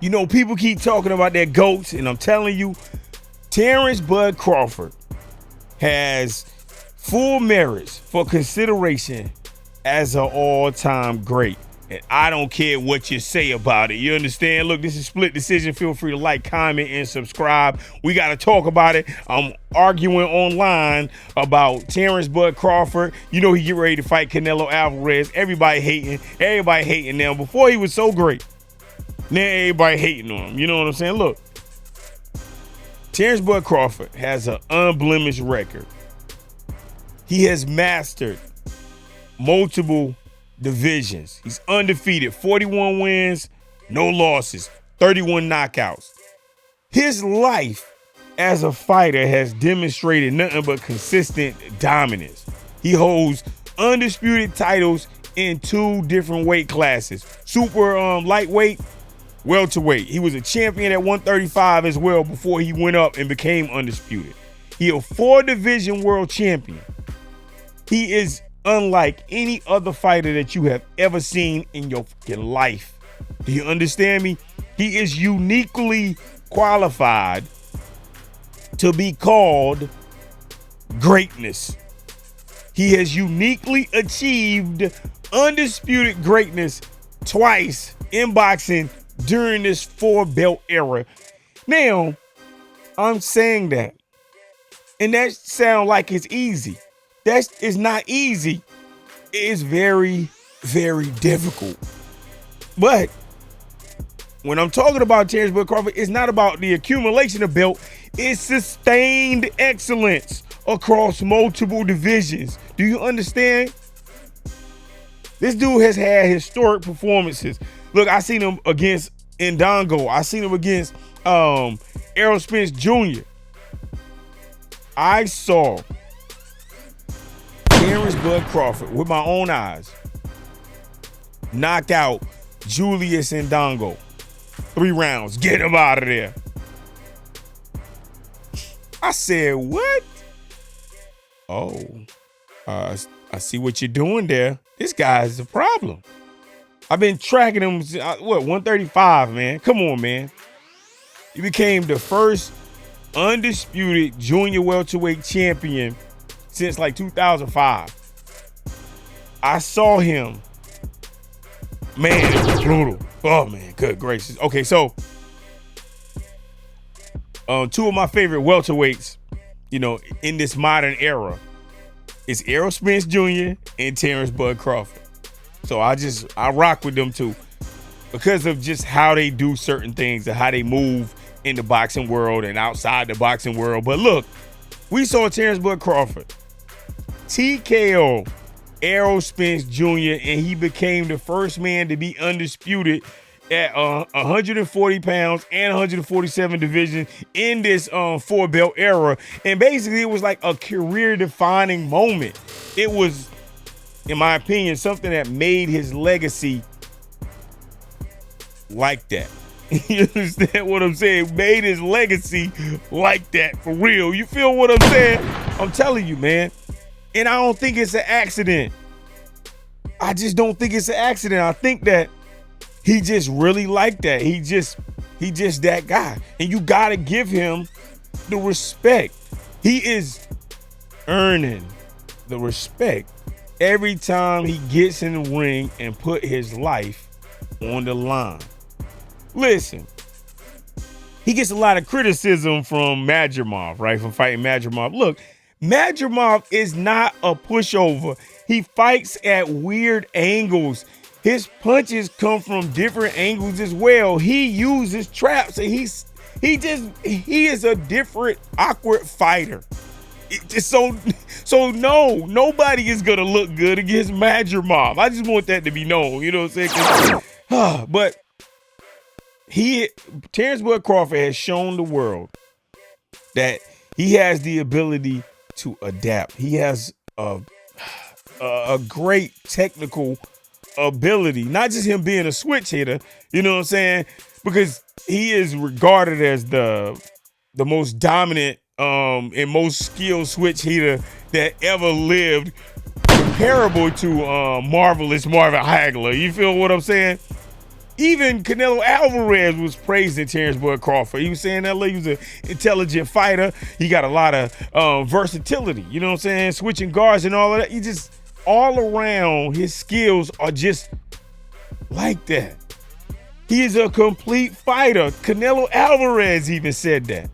You know, people keep talking about their GOATs, and I'm telling you, Terrence Bud Crawford has full merits for consideration as an all-time great. And I don't care what you say about it. You understand? Look, this is Split Decision. Feel free to like, comment, and subscribe. We got to talk about it. I'm arguing online about Terrence Bud Crawford. You know he get ready to fight Canelo Alvarez. Everybody hating now. Before he was so great. Now everybody hating on him. You know what I'm saying? Look, Terrence Bud Crawford has an unblemished record. He has mastered multiple divisions. He's undefeated, 41 wins, no losses, 31 knockouts. His life as a fighter has demonstrated nothing but consistent dominance. He holds undisputed titles in 2 different weight classes. Super lightweight, welterweight. He was a champion at 135 as well before he went up and became undisputed. He a 4-division world champion. He is unlike any other fighter that you have ever seen in your fucking life. Do you understand me? He is uniquely qualified to be called greatness. He has uniquely achieved undisputed greatness twice in boxing during this 4-belt era. Now, I'm saying that, and that sounds like it's easy. That is not easy. It is very, very difficult. But when I'm talking about Terrence Bud Crawford, it's not about the accumulation of belt. It's sustained excellence across multiple divisions. Do you understand? This dude has had historic performances. Look, I seen him against Ndongo. I seen him against Errol Spence Jr. I saw Terrence Bud Crawford with my own eyes knock out Julius Ndongo. 3 rounds. Get him out of there. I said, what? Oh, I see what you're doing there. This guy's a problem. I've been tracking him, 135, man. Come on, man. He became the first undisputed junior welterweight champion since like 2005. I saw him. Man, it was brutal. Oh, man, good gracious. Okay, so 2 of my favorite welterweights, you know, in this modern era is Errol Spence Jr. and Terrence Bud Crawford. So I rock with them too because of just how they do certain things and how they move in the boxing world and outside the boxing world. But look, we saw Terrence Bud Crawford TKO Errol Spence Jr. and he became the first man to be undisputed at 140 pounds and 147 division in this 4-belt era. And basically it was like a career defining moment. It was, in my opinion, something that made his legacy like that. You understand what I'm saying? Made his legacy like that for real. You feel what I'm saying? I'm telling you, man. And I don't think it's an accident. I just don't think it's an accident. I think that he just really like that. He just that guy. And you got to give him the respect. He is earning the respect every time he gets in the ring and put his life on the line. Listen, he gets a lot of criticism from Madrimov, right? From fighting Madrimov. Look, Madrimov is not a pushover. He fights at weird angles. His punches come from different angles as well. He uses traps and he is a different awkward fighter. So nobody is gonna look good against Madrimov. I just want that to be known. You know what I'm saying? But Terrence Bud Crawford has shown the world that he has the ability to adapt. He has a great technical ability, not just him being a switch hitter, you know what I'm saying? Because he is regarded as the most dominant and most skilled switch hitter that ever lived, comparable to Marvelous Marvin Hagler. You feel what I'm saying? Even Canelo Alvarez was praising Terrence Bud Crawford. He was saying that he was an intelligent fighter. He got a lot of versatility. You know what I'm saying? Switching guards and all of that. He just all around, his skills are just like that. He is a complete fighter. Canelo Alvarez even said that.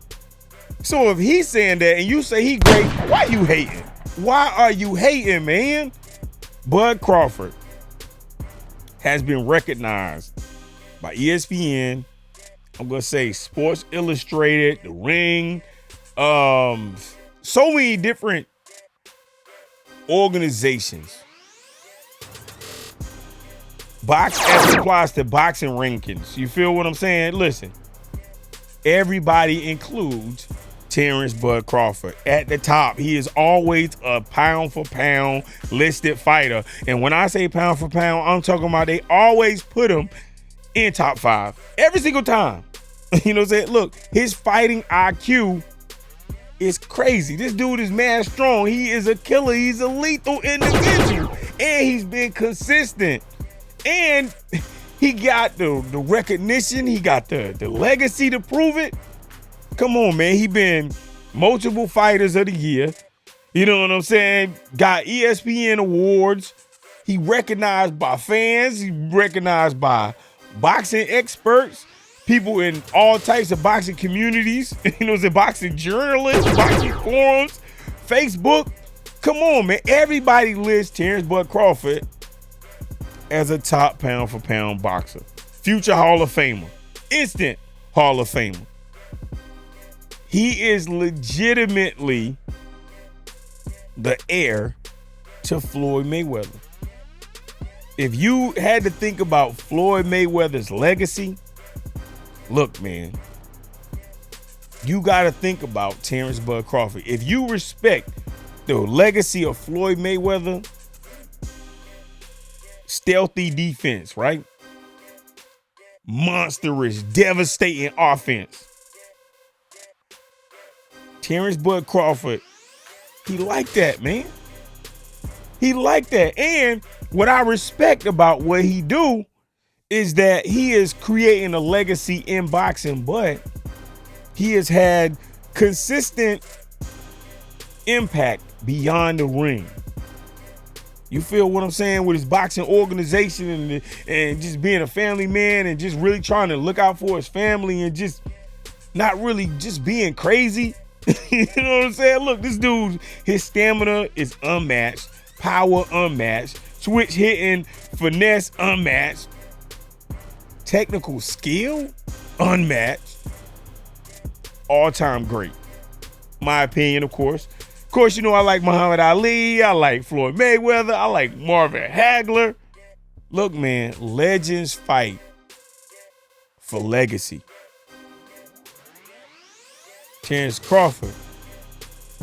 So if he's saying that and you say he great, why you hating? Why are you hating, man? Bud Crawford has been recognized by ESPN, I'm going to say Sports Illustrated, The Ring, so many different organizations. Box as applies to boxing rankings. You feel what I'm saying? Listen, everybody includes Terrence Bud Crawford at the top. He is always a pound for pound listed fighter. And when I say pound for pound, I'm talking about they always put him in top 5 every single time. You know what I'm saying? Look, his fighting IQ is crazy. This dude is mad strong. He is a killer. He's a lethal individual. And he's been consistent. And he got the recognition. He got the legacy to prove it. Come on, man. He been multiple fighters of the year. You know what I'm saying? Got ESPN awards. He recognized by fans. He recognized by boxing experts, people in all types of boxing communities. You know, boxing journalists, boxing forums, Facebook. Come on, man. Everybody lists Terrence Bud Crawford as a top pound for pound boxer. Future Hall of Famer. Instant Hall of Famer. He is legitimately the heir to Floyd Mayweather. If you had to think about Floyd Mayweather's legacy, look, man, you got to think about Terrence Bud Crawford. If you respect the legacy of Floyd Mayweather, stealthy defense, right? Monstrous, devastating offense. Terrence Bud Crawford, he liked that, man. He liked that. And what I respect about what he do is that he is creating a legacy in boxing, but he has had consistent impact beyond the ring. You feel what I'm saying? With his boxing organization and just being a family man and just really trying to look out for his family and just not really just being crazy. You know what I'm saying? Look, this dude, his stamina is unmatched, power unmatched, switch hitting, finesse unmatched, technical skill unmatched, all-time great. My opinion, of course. Of course, you know I like Muhammad Ali, I like Floyd Mayweather, I like Marvin Hagler. Look, man, legends fight for legacy. Terrence Crawford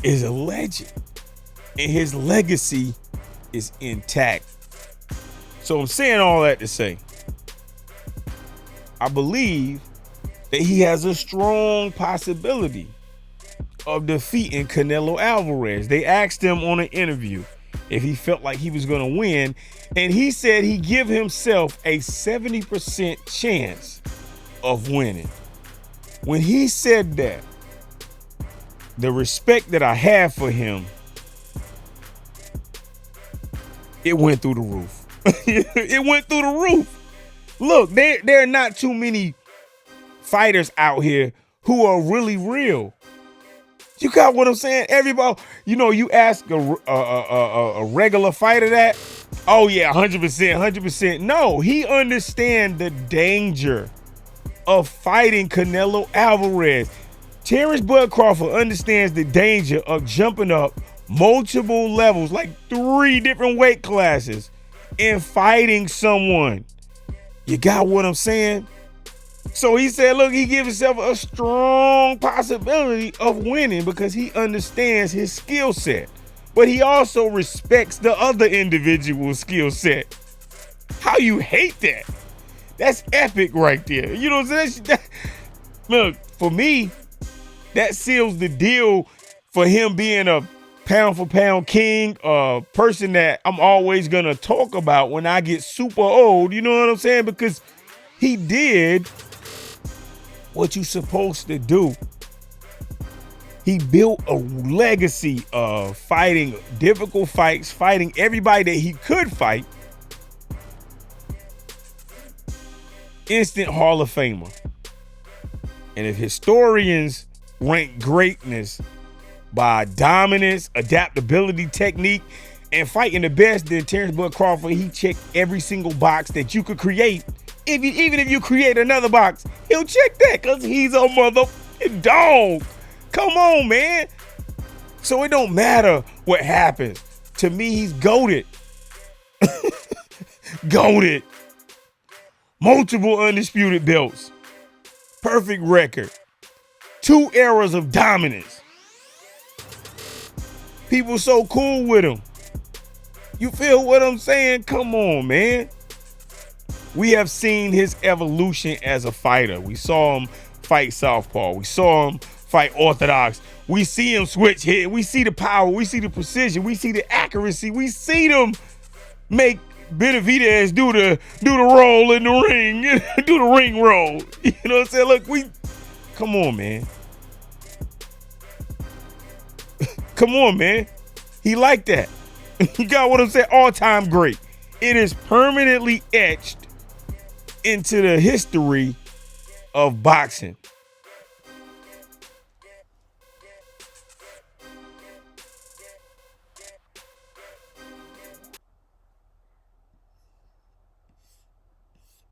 is a legend, and his legacy is intact. So I'm saying all that to say, I believe that he has a strong possibility of defeating Canelo Alvarez. They asked him on an interview if he felt like he was going to win, and he said he give himself a 70% chance of winning. When he said that, the respect that I have for him, it went through the roof. It went through the roof. Look, there are not too many fighters out here who are really real. You got what I'm saying? Everybody, you know, you ask a regular fighter that, oh yeah, 100%, 100%. No, he understands the danger of fighting Canelo Alvarez. Terrence Bud Crawford understands the danger of jumping up multiple levels, like 3 different weight classes, and fighting someone. You got what I'm saying? So he said, look, he gives himself a strong possibility of winning because he understands his skill set. But he also respects the other individual's skill set. How you hate that? That's epic right there. You know what I'm saying? Look, for me, that seals the deal for him being a pound for pound king, a person that I'm always going to talk about when I get super old. You know what I'm saying? Because He did what you're supposed to do. He built a legacy of fighting difficult fights, fighting everybody that he could fight. Instant Hall of Famer. And if historians rank greatness by dominance, adaptability, technique, and fighting the best, then Terrence Bud Crawford, he checked every single box that you could create. Even if you create another box, he'll check that because he's a motherfucking dog. Come on, man. So it don't matter what happens. To me, he's goated. Goated. Multiple undisputed belts. Perfect record. 2 eras of dominance. People so cool with him. You feel what I'm saying? Come on, man. We have seen his evolution as a fighter. We saw him fight southpaw. We saw him fight orthodox. We see him switch hit. We see the power. We see the precision. We see the accuracy. We see them make Benavidez do the roll in the ring. Do the ring roll. You know what I'm saying? Look, come on, man. Come on, man. He like that. You got what I'm saying? All-time great. It is permanently etched into the history of boxing.